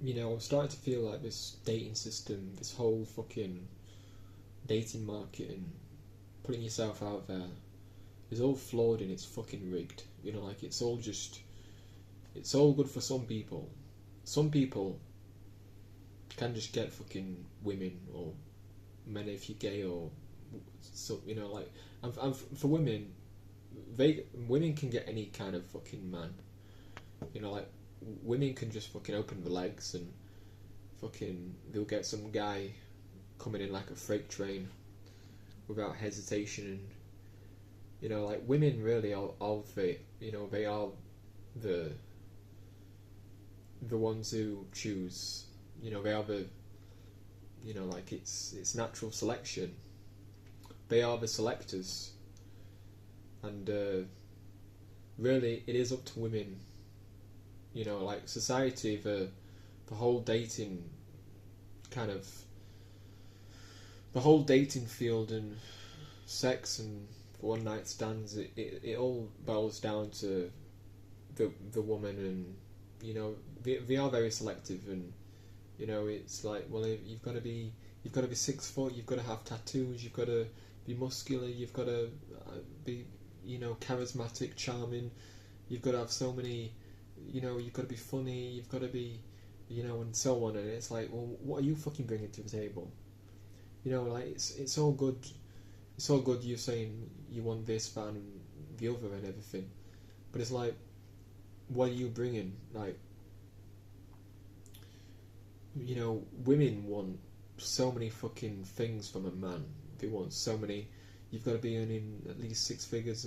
I'm starting to feel like this dating system, this whole fucking dating market and putting yourself out there is all flawed and it's fucking rigged. Like it's all good for some people. Some people can just get fucking women or men if you're gay or so. Like and for women, women can get any kind of fucking man. Like women can just fucking open the legs and fucking they'll get some guy coming in like a freight train without hesitation. And like women really are they are the ones who choose. They are the like it's natural selection. They are the selectors, and really it is up to women. Like society, the whole dating kind of the whole dating field and sex and one night stands, it all boils down to the woman, and they are very selective, and it's like, well, you've got to be 6 foot, you've got to have tattoos, you've got to be muscular, you've got to be charismatic, charming, you've got to have so many, you've got to be funny, you've got to be and so on. And it's like, well, what are you fucking bringing to the table? Like it's all good. It's all good you saying you want this, that and the other and everything, but it's like, what are you bringing? Like, women want so many fucking things from a man. They want so many. You've got to be earning at least 6 figures.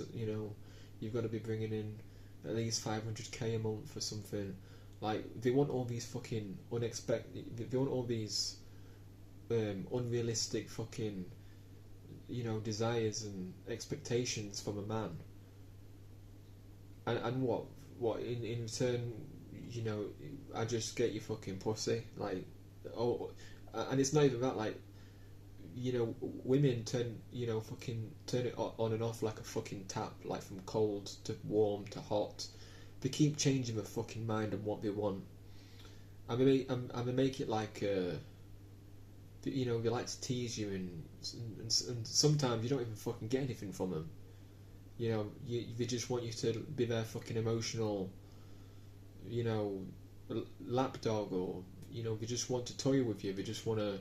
You've got to be bringing in at least 500k a month for something. Like, they want all these fucking unexpected. They want all these unrealistic fucking desires and expectations from a man. And what in return, I just get your fucking pussy. Like, and it's not even that. Like, women fucking turn it on and off like a fucking tap, like from cold to warm to hot. They keep changing their fucking mind on what they want. And they make it like, they like to tease you, and sometimes you don't even fucking get anything from them. They just want you to be their fucking emotional, lapdog, or they just want to toy with you. They just want to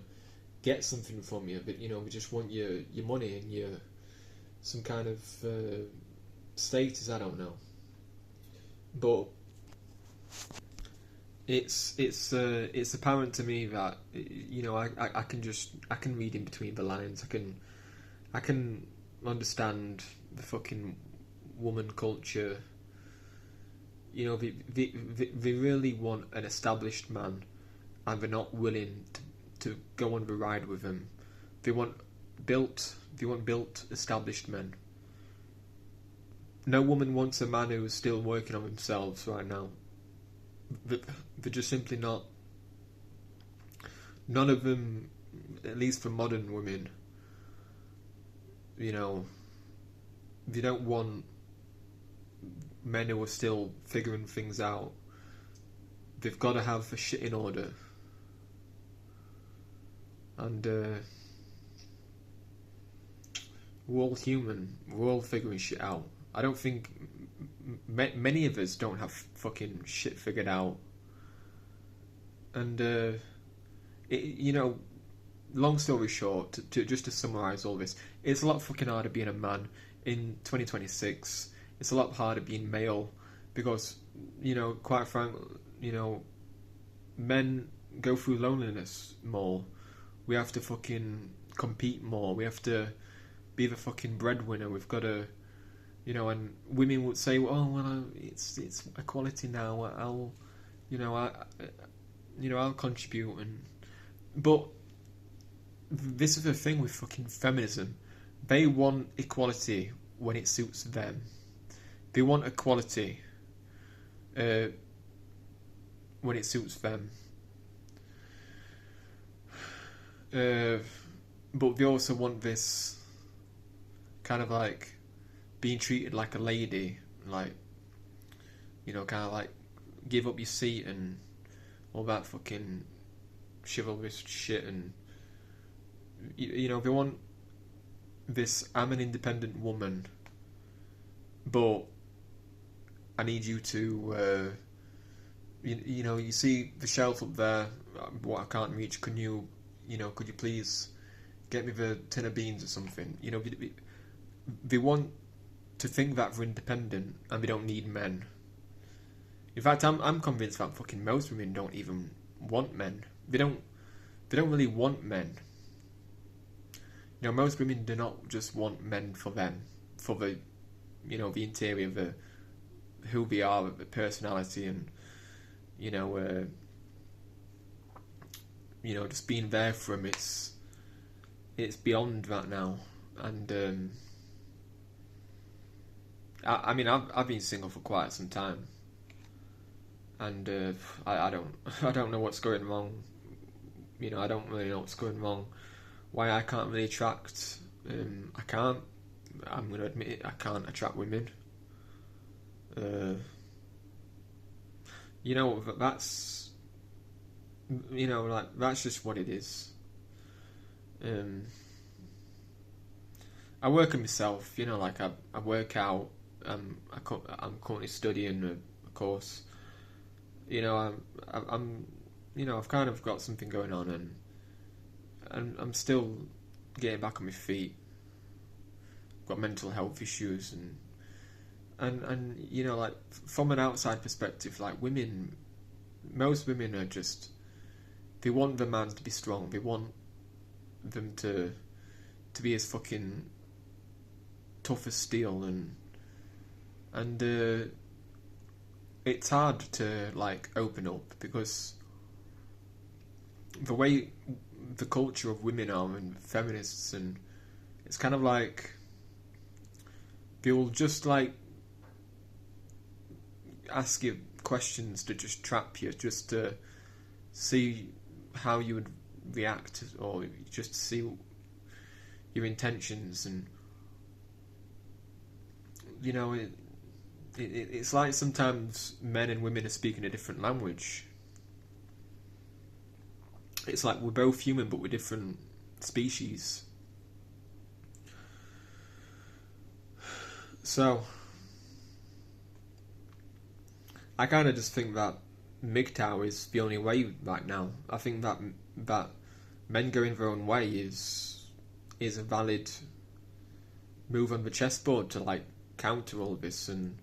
get something from you. But they just want your money and your some kind of status. I don't know, but it's apparent to me that I can read in between the lines. I can understand the fucking woman culture. They really want an established man, and they're not willing to go on the ride with him. They want built established men. No woman wants a man who is still working on themselves right now. They're just simply not. None of them, at least for modern women, they don't want men who are still figuring things out. They've got to have the shit in order. And we're all human. We're all figuring shit out. I don't think many of us don't have fucking shit figured out. And long story short, just to summarise all this, it's a lot fucking harder being a man in 2026. It's a lot harder being male because, quite frankly, men go through loneliness more. We have to fucking compete more. We have to be the fucking breadwinner. We've got to, and women would say, it's equality now. I'll contribute, but this is the thing with fucking feminism. They want equality when it suits them. They want equality when it suits them. But they also want this kind of like being treated like a lady, like, kind of like give up your seat and all that fucking chivalrous shit, and you know, they want this, I'm an independent woman, but I need you to, you know, you see the shelf up there, what I can't reach, could you please get me the tin of beans or something? You know, they want to think that they're independent and they don't need men. In fact, I'm convinced that fucking most women don't even want men. They don't really want men. You know, most women do not just want men for them, for the, you know, the interior, the who they are, the personality, and you know, just being there for them. It's beyond that now, and I mean, I've been single for quite some time, and I don't know what's going wrong. You know, I don't really know what's going wrong. Why I can't really attract. I'm going to admit it. I can't attract women. You know, that's. You know, like, that's just what it is. I work on myself. You know, like I work out. I'm currently studying a course. You know, I'm you know, I've kind of got something going on, and I'm still getting back on my feet. I've got mental health issues, and you know, like, from an outside perspective, like, most women are just, they want the man to be strong. They want them to be as fucking tough as steel, and it's hard to, like, open up, because the way the culture of women are, and feminists, and it's kind of like they'll just, like, ask you questions to just trap you, just to see how you would react, or just to see your intentions. And you know, it's like sometimes men and women are speaking a different language. It's like we're both human, but we're different species. So I kind of just think that MGTOW is the only way right now. I think that men going their own way is a valid move on the chessboard to, like, counter all of this and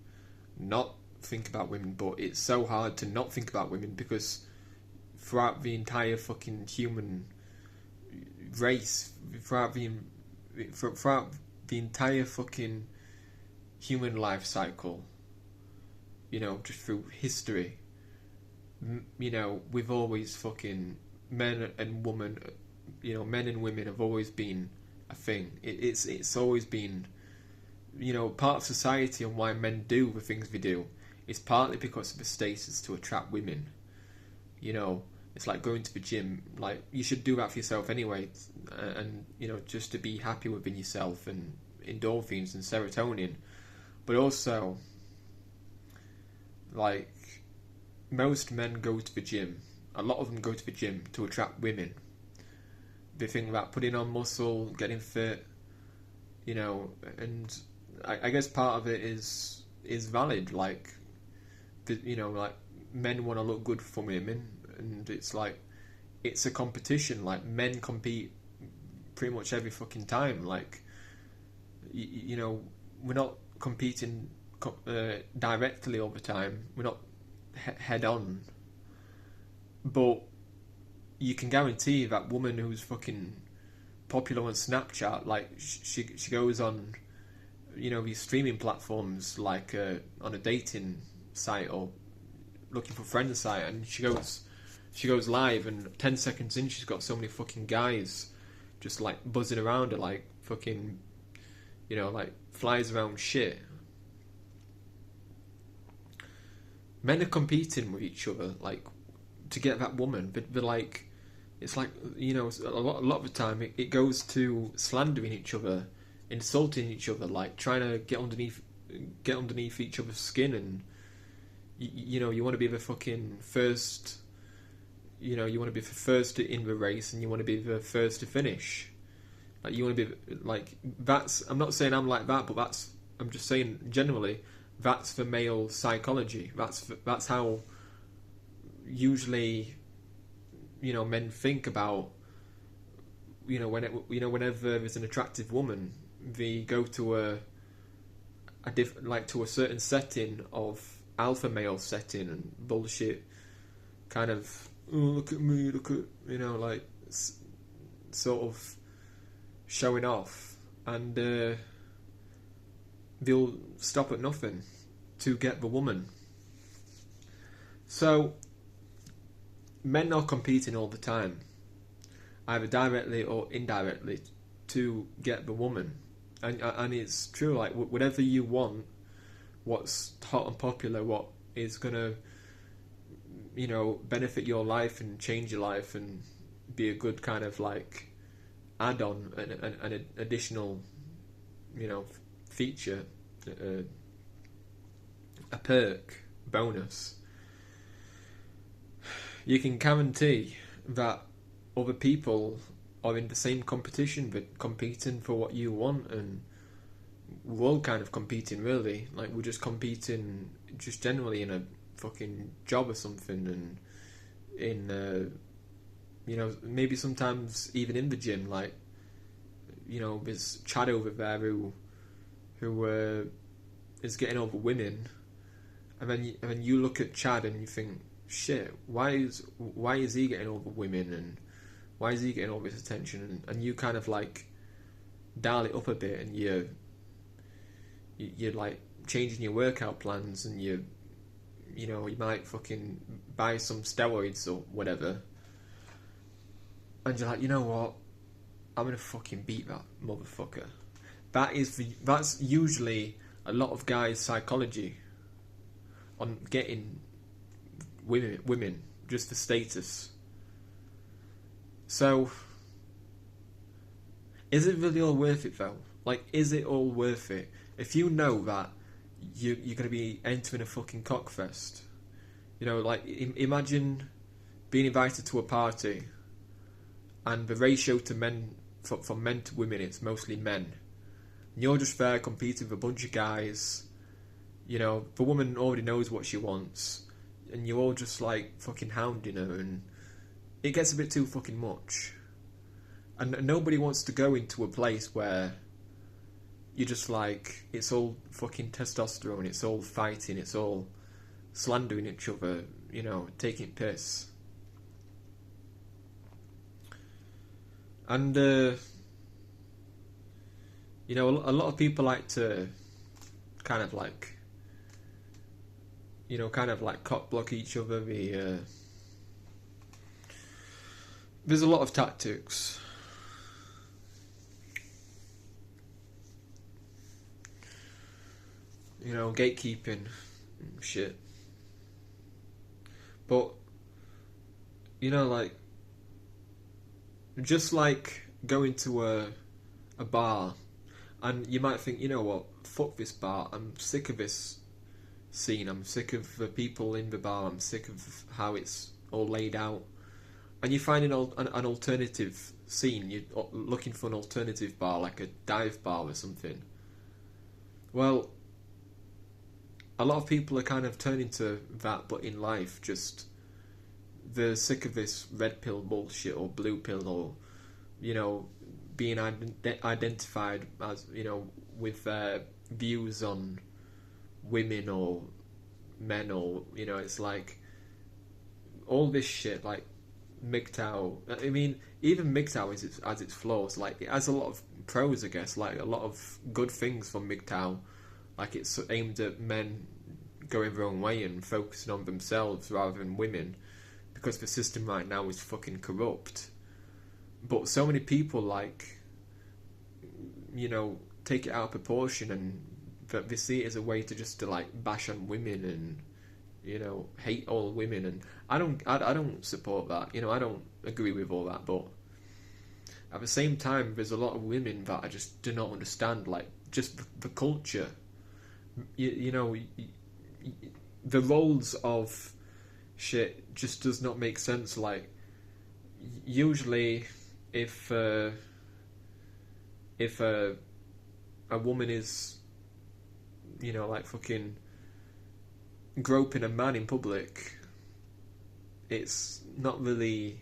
not think about women. But it's so hard to not think about women, because throughout the entire fucking human race, throughout the entire fucking human life cycle, you know, just through history, you know, we've always fucking, men and women have always been a thing. It's always been, you know, part of society, and why men do the things they do is partly because of the status to attract women. You know, it's like going to the gym. Like, you should do that for yourself anyway, and you know, just to be happy within yourself, and endorphins and serotonin. But also, like, most men go to the gym. A lot of them go to the gym to attract women. They think about putting on muscle, getting fit, you know, and I guess part of it is valid. Like, you know, like, men want to look good for women, and it's like, it's a competition. Like, men compete pretty much every fucking time. Like, you know, we're not competing directly all the time. We're not head on, but you can guarantee that woman who's fucking popular on Snapchat, like, she goes on, you know, these streaming platforms, like on a dating site or looking for friends site, and she goes live, and 10 seconds in she's got so many fucking guys just, like, buzzing around her, like fucking, you know, like flies around shit. Men are competing with each other, like, to get that woman, but they're like, it's like, you know, a lot of the time it goes to slandering each other, insulting each other, like trying to get underneath each other's skin, and you know, you want to be the fucking first you know, you want to be the first in the race, and you want to be the first to finish. Like, you want to be like, that's. I'm not saying I'm like that, but I'm just saying generally, that's the male psychology. That's how usually, you know, men think about. You know, whenever there's an attractive woman, they go to to a certain setting of alpha male setting and bullshit, kind of, oh, look at me, look at, you know, like sort of showing off, and they'll stop at nothing to get the woman. So men are competing all the time, either directly or indirectly, to get the woman. And it's true, like, whatever you want, what's hot and popular, what is going to, you know, benefit your life and change your life and be a good kind of, like, add-on, an additional, you know, feature, a perk, bonus. You can guarantee that other people are in the same competition, but competing for what you want, and we're all kind of competing, really. Like, we're just competing just generally in a fucking job or something, and in, you know, maybe sometimes even in the gym. Like, you know, there's Chad over there who is getting over women, and then you look at Chad and you think, shit, why is he getting over women, and why is he getting all this attention? And you kind of like dial it up a bit, and you're like changing your workout plans, and you know, you might fucking buy some steroids or whatever, and you're like, you know what, I'm gonna fucking beat that motherfucker. That's usually a lot of guys' psychology on getting women just for status. So, is it really all worth it though? Like, is it all worth it? If you know that you're going to be entering a fucking cockfest, you know, like, imagine being invited to a party, and the ratio to men, from men to women, it's mostly men. And you're just there competing with a bunch of guys. You know, the woman already knows what she wants, and you're all just like fucking hounding her, and it gets a bit too fucking much. And nobody wants to go into a place where you're just like, it's all fucking testosterone, it's all fighting, it's all slandering each other, you know, taking piss. And, you know, a lot of people like to kind of like, you know, kind of like cock block each other. There's a lot of tactics. You know, gatekeeping shit. But, you know, like, just like going to a bar, and you might think, you know what, fuck this bar, I'm sick of this scene, I'm sick of the people in the bar, I'm sick of how it's all laid out. And you find an alternative scene, you're looking for an alternative bar, like a dive bar or something. Well, a lot of people are kind of turning to that, but in life, just they're sick of this red pill bullshit or blue pill, or, you know, being identified as, you know, with views on women or men, or, you know, it's like all this shit, like MGTOW. I mean, even MGTOW has its flaws. Like, it has a lot of pros, I guess. Like, a lot of good things from MGTOW. Like, it's aimed at men going their own way and focusing on themselves rather than women, because the system right now is fucking corrupt. But so many people, like, you know, take it out of proportion, and they see it as a way to just to like bash on women and, you know, hate all women. And I don't support that. You know, I don't agree with all that. But at the same time, there's a lot of women that I just do not understand, like, just the culture. You know, the roles of shit just does not make sense. Like, usually, if a woman is, like fucking groping a man in public, it's not really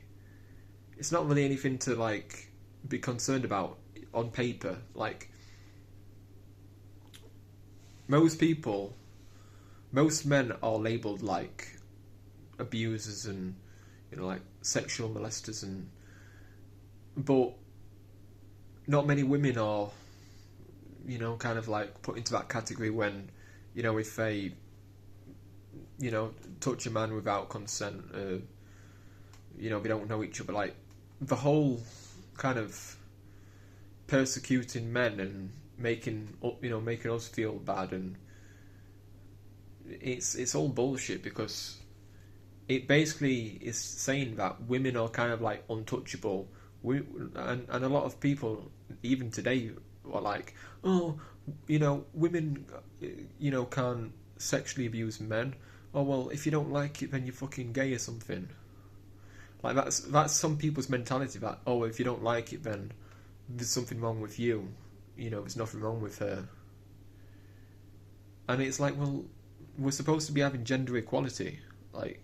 anything to like be concerned about on paper. Like, most men are labelled like abusers and like sexual molesters, but not many women are kind of like put into that category when if they touch a man without consent, they don't know each other. Like, the whole kind of persecuting men and making us feel bad, and it's all bullshit, because it basically is saying that women are kind of like untouchable. And a lot of people even today are like, oh, women can't sexually abuse men. Oh, well, if you don't like it, then you're fucking gay or something. Like, that's some people's mentality, that, oh, if you don't like it, then there's something wrong with you. There's nothing wrong with her. And it's like, well, we're supposed to be having gender equality. Like,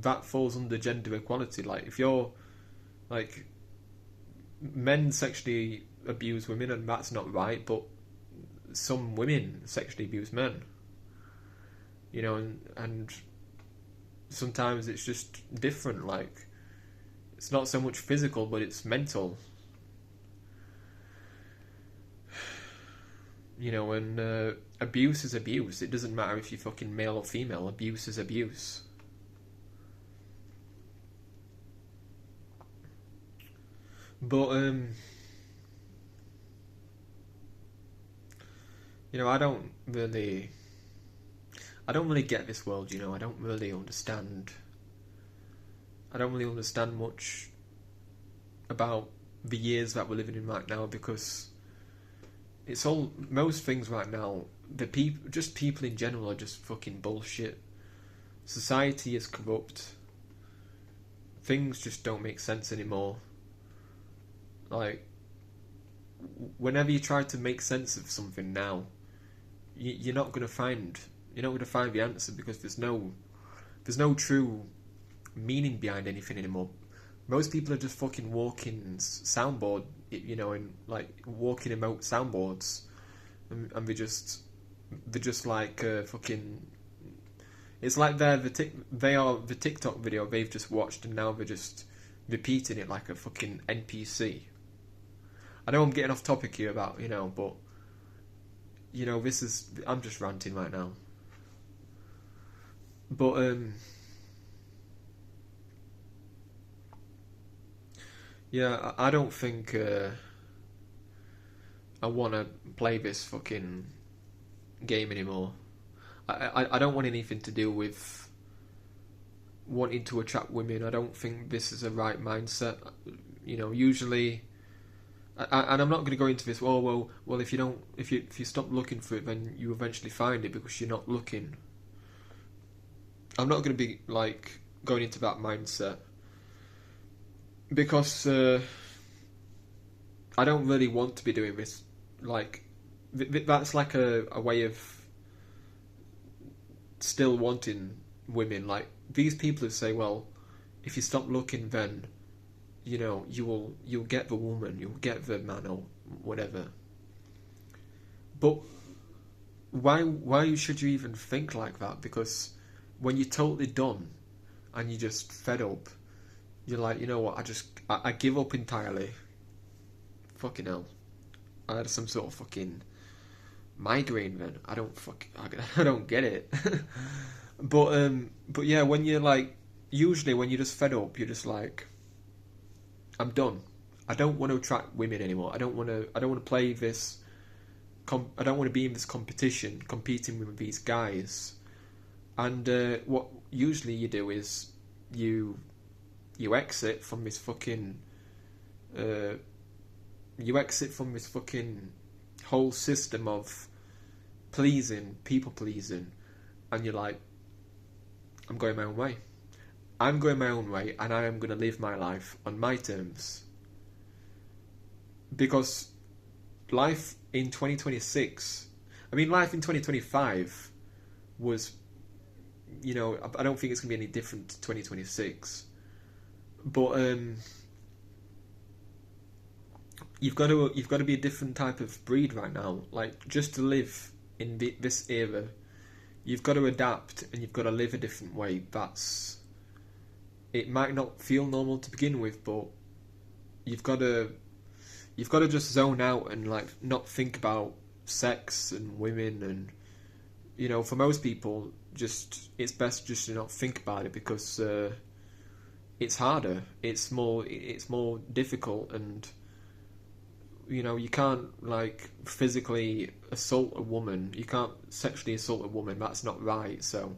that falls under gender equality. Like, if you're like, men sexually abuse women, and that's not right, but some women sexually abuse men, and sometimes it's just different. Like, it's not so much physical, but it's mental. And abuse is abuse. It doesn't matter if you're fucking male or female. Abuse is abuse. But I don't really get this world. I don't really understand. I don't really understand much about the years that we're living in right now, because it's all, most things right now, people in general are just fucking bullshit. Society is corrupt. Things just don't make sense anymore. Like, whenever you try to make sense of something now, you're not going to find the answer, because there's no true meaning behind anything anymore. Most people are just fucking walking soundboard, and like walking emote soundboards, and they're just like fucking. It's like they are the TikTok video they've just watched, and now they're just repeating it like a fucking NPC. I know I'm getting off topic here about, but this is, I'm just ranting right now. But yeah, I don't think I want to play this fucking game anymore. I don't want anything to do with wanting to attract women. I don't think this is a right mindset. Usually, and I'm not going to go into this. Oh, well, if you stop looking for it, then you eventually find it, because you're not looking. I'm not going to be like going into that mindset, because I don't really want to be doing this. Like, that's like a way of still wanting women. Like, these people who say, well, if you stop looking, then you'll get the woman, you'll get the man, or whatever. But why should you even think like that? Because when you're totally done and you're just fed up, you're like, you know what, I give up entirely. Fucking hell. I had some sort of fucking migraine then. I don't get it. But yeah, when you're like, usually when you're just fed up, you're just like, I'm done. I don't want to attract women anymore. I don't want to play this. I don't want to be in this competition, competing with these guys. And what usually you do is you exit from this fucking whole system of people pleasing, and you're like, I'm going my own way. I'm going my own way, and I am going to live my life on my terms. Because life in 2026, I mean, life in 2025 was, you know, I don't think it's going to be any different to 2026. But you've got to be a different type of breed right now. Like, just to live in this era, you've got to adapt and you've got to live a different way. It might not feel normal to begin with, but you've got to just zone out and like not think about sex and women, and you know, for most people, just it's best just to not think about it, because it's harder, it's more difficult, and you know, you can't like physically assault a woman, you can't sexually assault a woman, that's not right. So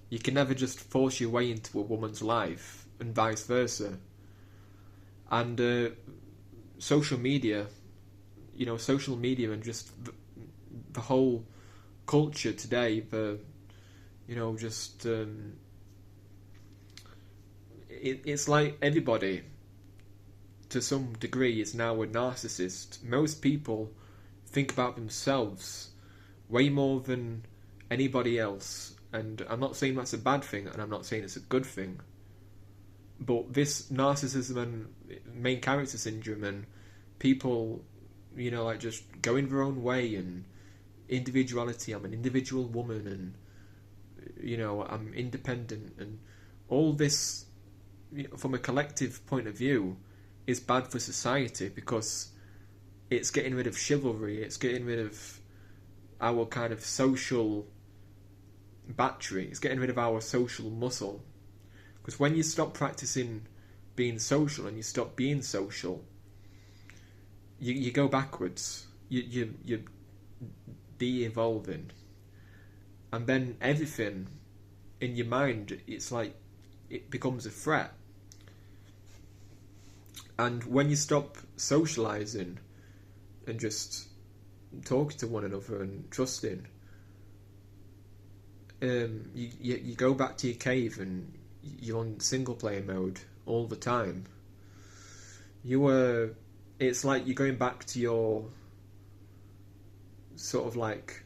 you can never just force your way into a woman's life, and vice versa. And social media, you know, social media and just the whole culture today, you know, just it's like everybody to some degree is now a narcissist. Most people think about themselves way more than anybody else, and I'm not saying that's a bad thing, and I'm not saying it's a good thing, but this narcissism and main character syndrome, and people, you know, like just going their own way, and individuality, I'm an individual woman, and you know, I'm independent, and all this, you know, from a collective point of view, is bad for society, because it's getting rid of chivalry, it's getting rid of our kind of social battery, it's getting rid of our social muscle. Because when you stop practicing being social and you stop being social, you go backwards, you're de-evolving, and then everything in your mind, it's like it becomes a threat. And when you stop socialising and just talking to one another and trusting, you go back to your cave and you're on single player mode all the time. It's like you're going back to your sort of like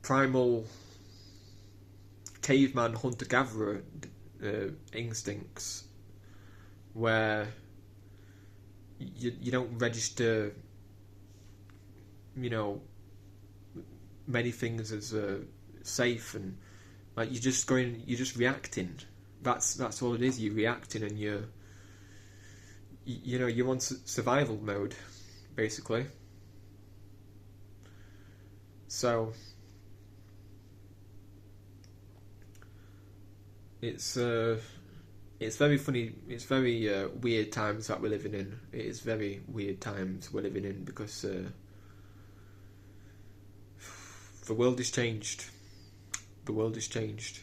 primal caveman hunter-gatherer instincts, where you don't register, you know, many things as safe, and like you're just reacting. That's all it is. You're reacting, and you're on survival mode, basically. So it's very funny. It's very weird times that we're living in. It is very weird times we're living in, because the world has changed. The world has changed.